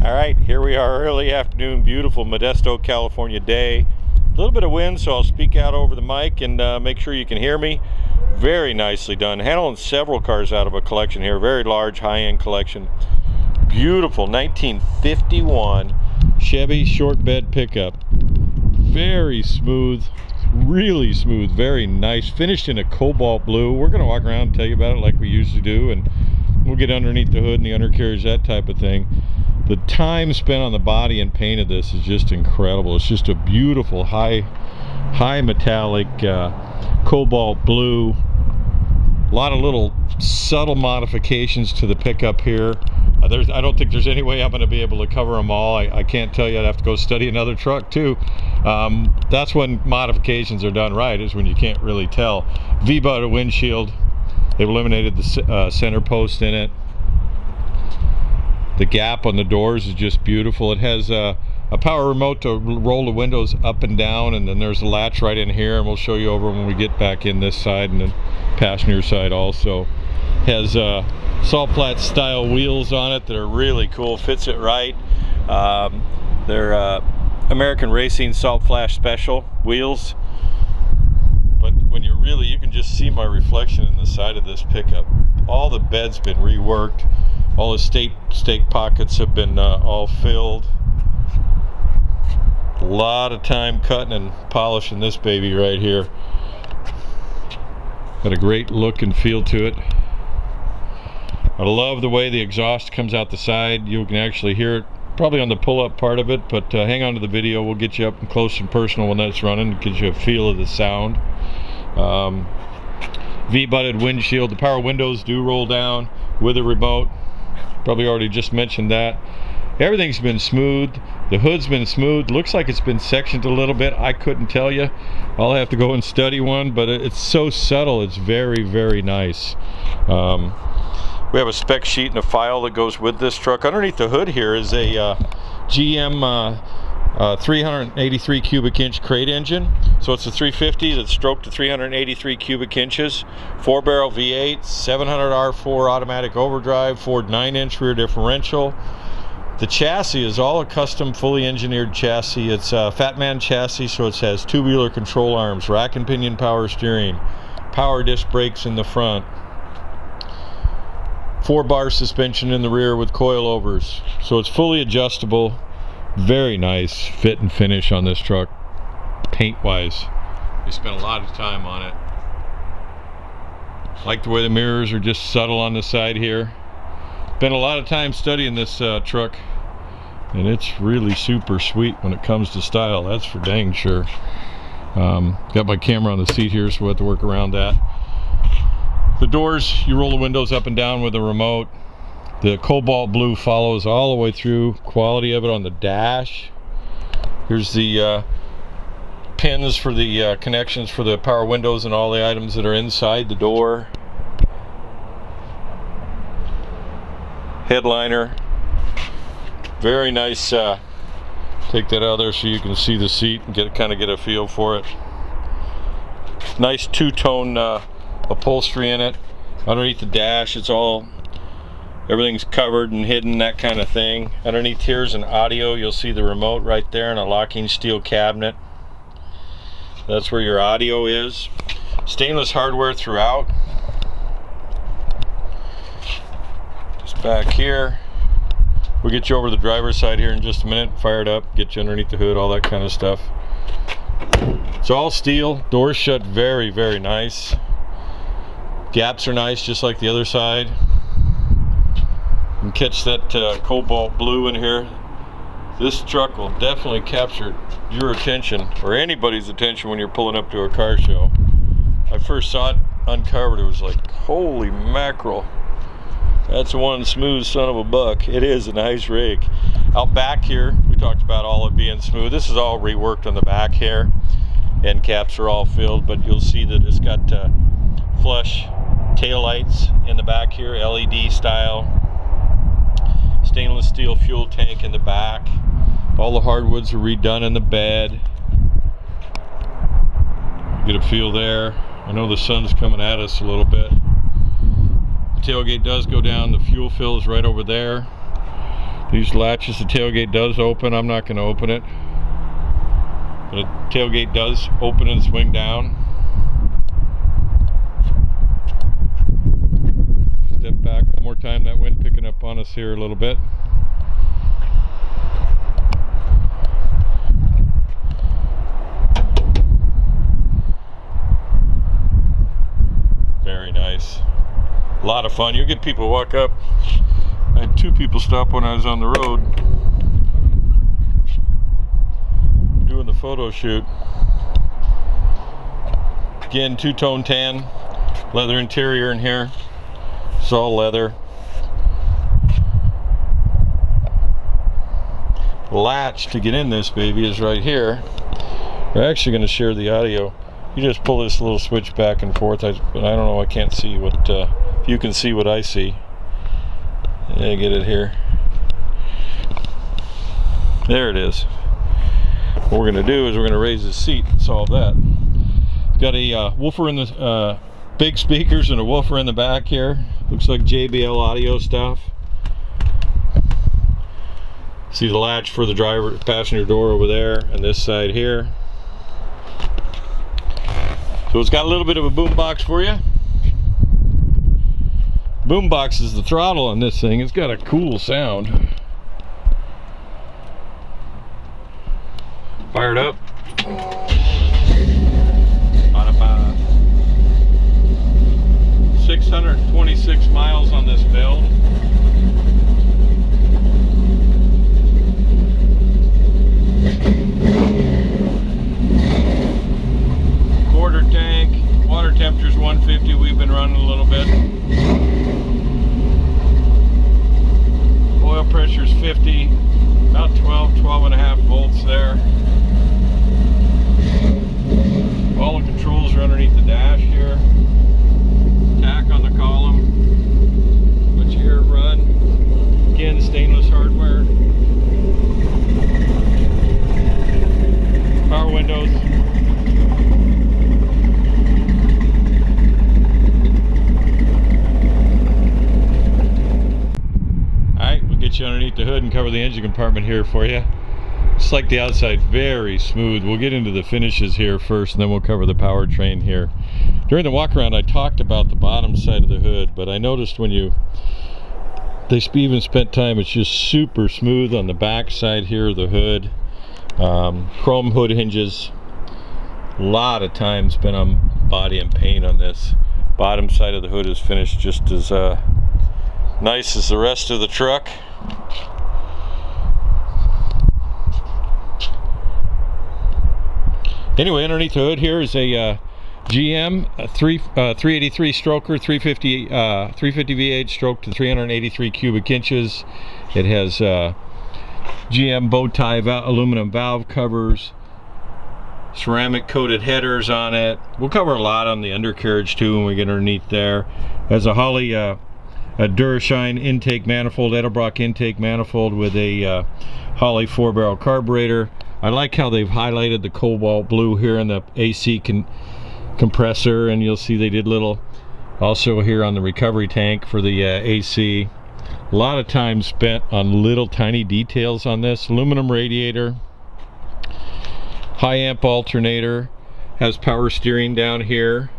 All right, here we are, early afternoon, beautiful Modesto, California day. A little bit of wind, so I'll speak out over the mic and make sure you can hear me. Very nicely done. Handling several cars out of a collection here. Very large, high-end collection. Beautiful 1951 Chevy short bed pickup. Very smooth, really smooth, very nice. Finished in a cobalt blue. We're going to walk around and tell you about it like we usually do, and we'll get underneath the hood and the undercarriage, that type of thing. The time spent on the body and paint of this is just incredible. It's just a beautiful high metallic cobalt blue. A lot of little subtle modifications to the pickup here. I don't think there's any way I'm going to be able to cover them all. I can't tell you. I'd have to go study another truck too. That's when modifications are done right, is when you can't really tell. V-butt windshield. They've eliminated the center post in it. The gap on the doors is just beautiful. It has a power remote to roll the windows up and down, and then there's a latch right in here, and we'll show you over when we get back in this side, and then passenger side also. Has salt flat style wheels on it that are really cool. Fits it right. They're American Racing Salt Flash Special wheels. But when you can just see my reflection in the side of this pickup. All the bed's been reworked. All the stake pockets have been all filled. A lot of time cutting and polishing this baby right here. Got a great look and feel to it. I love the way the exhaust comes out the side. You can actually hear it probably on the pull-up part of it, but hang on to the video. We'll get you up and close and personal when that's running. It gives you a feel of the sound. V-butted windshield. The power windows do roll down with a remote. Probably already just mentioned that. Everything's been smooth. The hood's been smooth. Looks like it's been sectioned a little bit. I couldn't tell you. I'll have to go and study one, but it's so subtle. It's very, very nice. We have a spec sheet and a file that goes with this truck. Underneath the hood here is a GM 383 cubic inch crate engine. So it's a 350 that's stroked to 383 cubic inches. 4-barrel V8, 700 R4 automatic overdrive, Ford 9-inch rear differential. The chassis is all a custom, fully engineered chassis. It's a Fat Man chassis, so it has two-wheeler control arms, rack and pinion power steering, power disc brakes in the front, 4-bar suspension in the rear with coilovers. So it's fully adjustable. Very nice fit and finish on this truck, paint-wise. They spent a lot of time on it. Like the way the mirrors are just subtle on the side here. Spent a lot of time studying this truck, and it's really super sweet when it comes to style. That's for dang sure. Got my camera on the seat here, so we'll have to work around that. The doors, you roll the windows up and down with a remote. The cobalt blue follows all the way through. Quality of it on the dash. Here's the pins for the connections for the power windows and all the items that are inside the door. Headliner. Very nice. Take that out there so you can see the seat and kind of get a feel for it. Nice two-tone upholstery in it. Underneath the dash, everything's covered and hidden, that kind of thing. Underneath here's an audio. You'll see the remote right there and a locking steel cabinet. That's where your audio is. Stainless hardware throughout. Just back here. We'll get you over the driver's side here in just a minute. Fire it up, get you underneath the hood, all that kind of stuff. It's all steel. Doors shut very, very nice. Gaps are nice, just like the other side. You can catch that cobalt blue in here. This truck will definitely capture your attention, or anybody's attention, when you're pulling up to a car show. I first saw it uncovered, it was like, holy mackerel. That's one smooth son of a buck. It is a nice rig. Out back here, we talked about all it being smooth. This is all reworked on the back here. End caps are all filled, but you'll see that it's got flush tail lights in the back here, LED style. Stainless steel fuel tank in the back. All the hardwoods are redone in the bed. Get a feel there. I know the sun's coming at us a little bit. The tailgate does go down. The fuel fill is right over there. These latches, the tailgate does open. I'm not going to open it. The tailgate does open and swing down. Step back one more time. That wind picking up on us here a little bit. Very nice. A lot of fun. You'll get people walk up. I had 2 people stop when I was on the road doing the photo shoot. Again, 2-tone tan, leather interior in here. It's all leather. The latch to get in this baby is right here. We're actually going to share the audio. You just pull this little switch back and forth. I don't know, I can't see what, if you can see what I see. Yeah, get it here. There it is. What we're going to do is we're going to raise the seat and solve that. It's got a woofer in the, big speakers and a woofer in the back here. Looks like JBL audio stuff. See the latch for the driver, passenger door over there, and this side here. So it's got a little bit of a boom box for you. Boom box is the throttle on this thing. It's got a cool sound. Fired up. About 626 miles on this build. Quarter tank, water temperature's 150. We've been running a little bit. Oil pressure's 50, about 12 and a half volts there. All the controls are underneath the dash here. Tack on the column. Let you hear it run. Again, stainless hardware. Power windows. Alright, we'll get you underneath the hood and cover the engine compartment here for you. Just like the outside, very smooth. We'll get into the finishes here first, and then we'll cover the powertrain here. During the walk around, I talked about the bottom side of the hood, but I noticed when they even spent time, it's just super smooth on the back side here of the hood. Chrome hood hinges. A lot of time spent on body and paint on this. Bottom side of the hood is finished just as nice as the rest of the truck. Anyway, underneath the hood here is a GM 383 stroker, 350 V8 stroke to 383 cubic inches. It has GM bow tie aluminum valve covers, ceramic coated headers on it. We'll cover a lot on the undercarriage too when we get underneath there. Has a Holley a Durashine intake manifold, Edelbrock intake manifold with a Holley 4-barrel carburetor. I like how they've highlighted the cobalt blue here in the AC compressor, and you'll see they did little also here on the recovery tank for the AC. A lot of time spent on little tiny details on this. Aluminum radiator, high amp alternator, has power steering down here.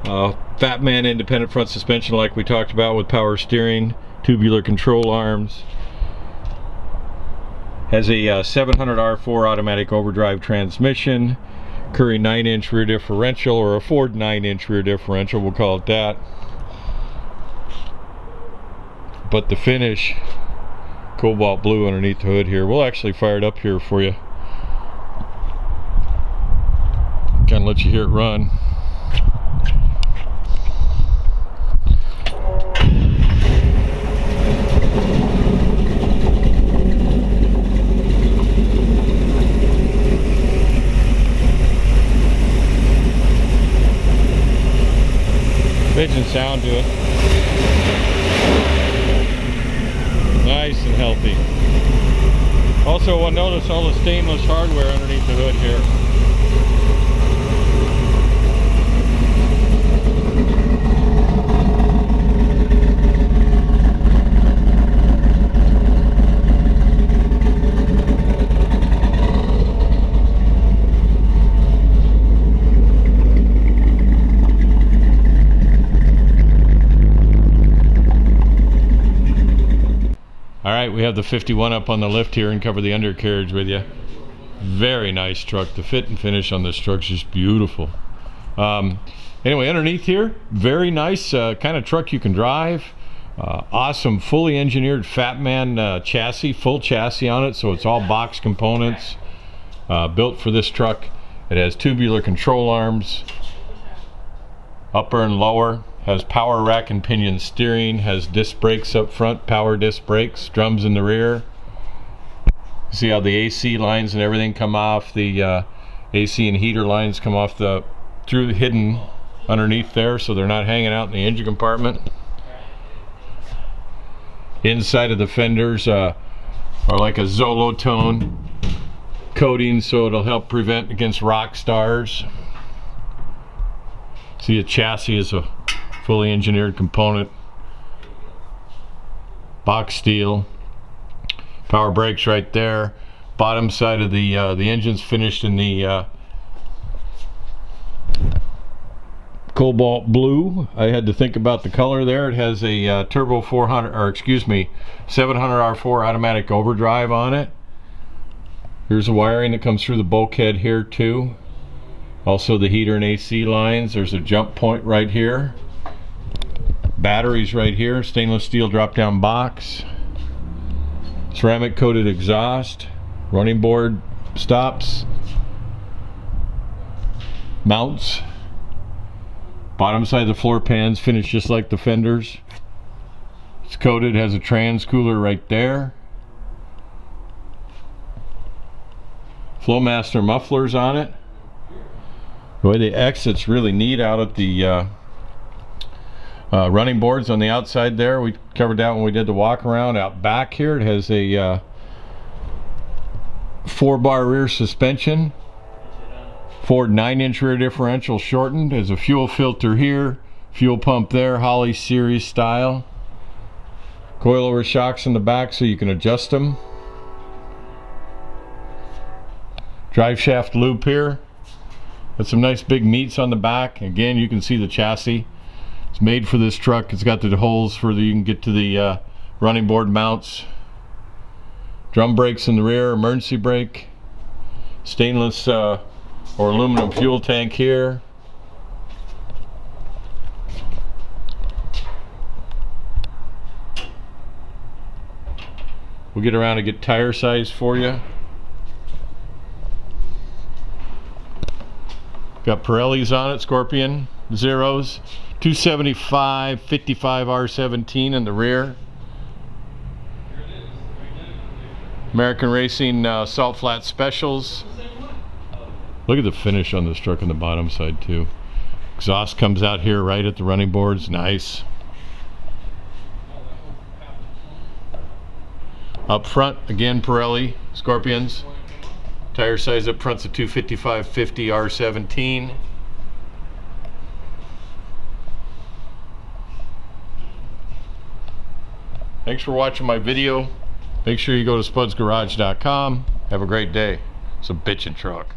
Fatman independent front suspension like we talked about with power steering, tubular control arms. Has a 700 R4 automatic overdrive transmission, Currie 9-inch rear differential, or a Ford 9-inch rear differential, we'll call it that. But the finish, cobalt blue underneath the hood here. We'll actually fire it up here for you. Kind of let you hear it run. Engine sound to it. Nice and healthy. Also, notice all the stainless hardware underneath the hood here. we have the 51 up on the lift here and cover the undercarriage with you. Very nice truck. The fit and finish on this truck is just beautiful. Anyway, underneath here, very nice kind of truck you can drive. Awesome fully engineered Fatman chassis, full chassis on it, so it's all box components built for this truck. It has tubular control arms, upper and lower, has power rack and pinion steering, has disc brakes up front, power disc brakes, drums in the rear. See how the AC lines and everything come off, the AC and heater lines come off through the hidden underneath there, so they're not hanging out in the engine compartment. Inside of the fenders are like a Zolotone coating, so it'll help prevent against rock stars. See, a chassis is a fully engineered component, box steel, power brakes right there. Bottom side of the engine's finished in the cobalt blue. I had to think about the color there. It has a turbo 400, or excuse me, 700R4 automatic overdrive on it. Here's the wiring that comes through the bulkhead here too. Also the heater and AC lines. There's a jump point right here. Batteries right here. Stainless steel drop down box. Ceramic coated exhaust. Running board stops. Mounts. Bottom side of the floor pans finished just like the fenders. It's coated, has a trans cooler right there. Flowmaster mufflers on it. The way the exit's really neat out at the running boards on the outside there. We covered that when we did the walk around. Out back here it has a 4-bar rear suspension. Ford 9-inch rear differential shortened. There's a fuel filter here, fuel pump there, Holley series style. Coilover shocks in the back so you can adjust them. Drive shaft loop here. Got some nice big meats on the back. Again, you can see the chassis. It's made for this truck. It's got the holes for you can get to the running board mounts. Drum brakes in the rear, emergency brake. Stainless or aluminum fuel tank here. We'll get around to get tire size for you. Got Pirellis on it, Scorpion Zeros, 275, 55 R17 in the rear. American Racing Salt Flat Specials. Look at the finish on this truck on the bottom side too. Exhaust comes out here right at the running boards, nice. Up front, again Pirelli, Scorpions. Tire size up front's a 255 50 R17. Thanks for watching my video. Make sure you go to spudsgarage.com. Have a great day. It's a bitchin' truck.